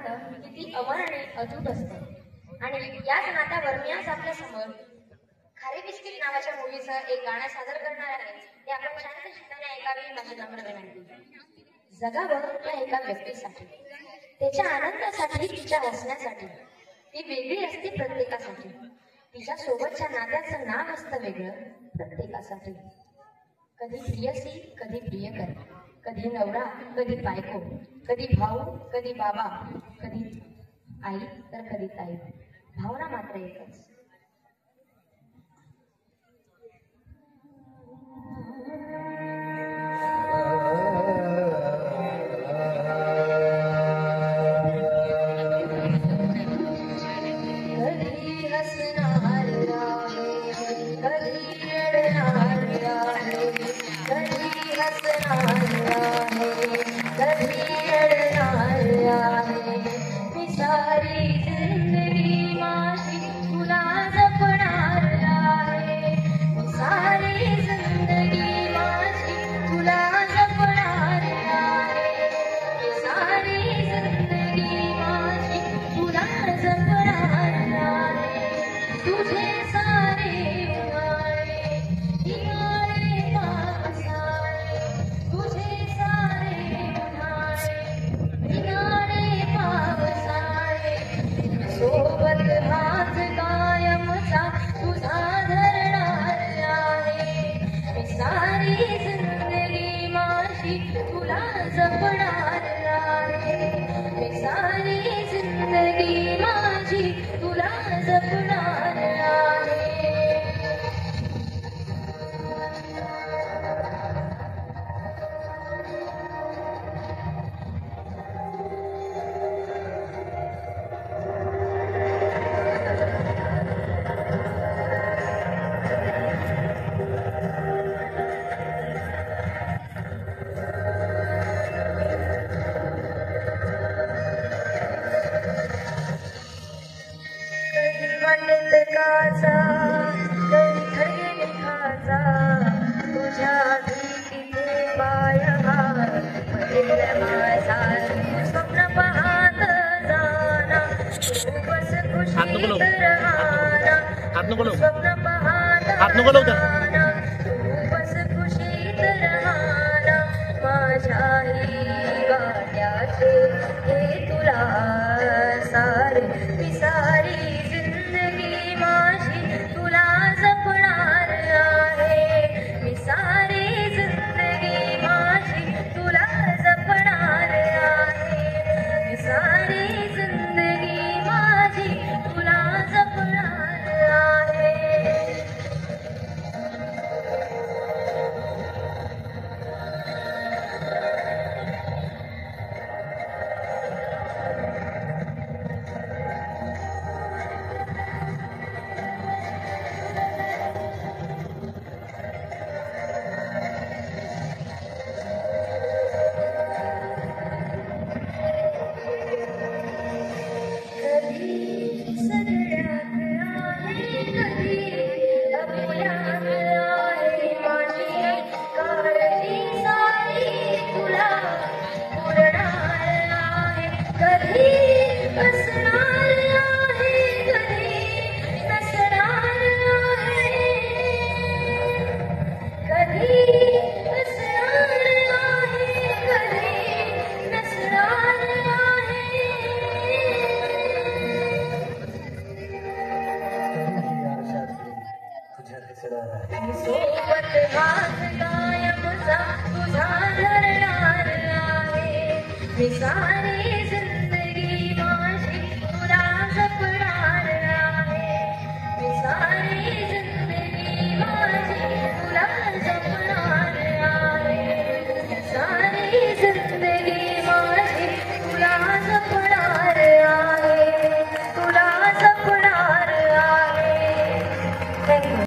नातं किती अमर आणि अतूट असतं। आणि याच नात्यावर मी आज आपल्या समोर खारे बिस्किट नावाच्या मूवीचं एक गाणं सादर करणार आहे। ते आपण शांत चित्ताने ऐकावे माझी नम्र विनंती। जगावं त्या एका व्यक्तीसाठी, त्याच्या आनंदासाठी, तिच्या हसण्यासाठी। ती वेगळी असते प्रत्येकासाठी, तिच्या सोबतच्या नात्याचं नाव असतं वेगळं प्रत्येकासाठी। कधी प्रियसी, कधी प्रियकर, कधी नवरा, कधी बायको, कधी भाऊ, कधी बाबा, कधी आई तर कधी ताई, भावना मात्र एकच। Desire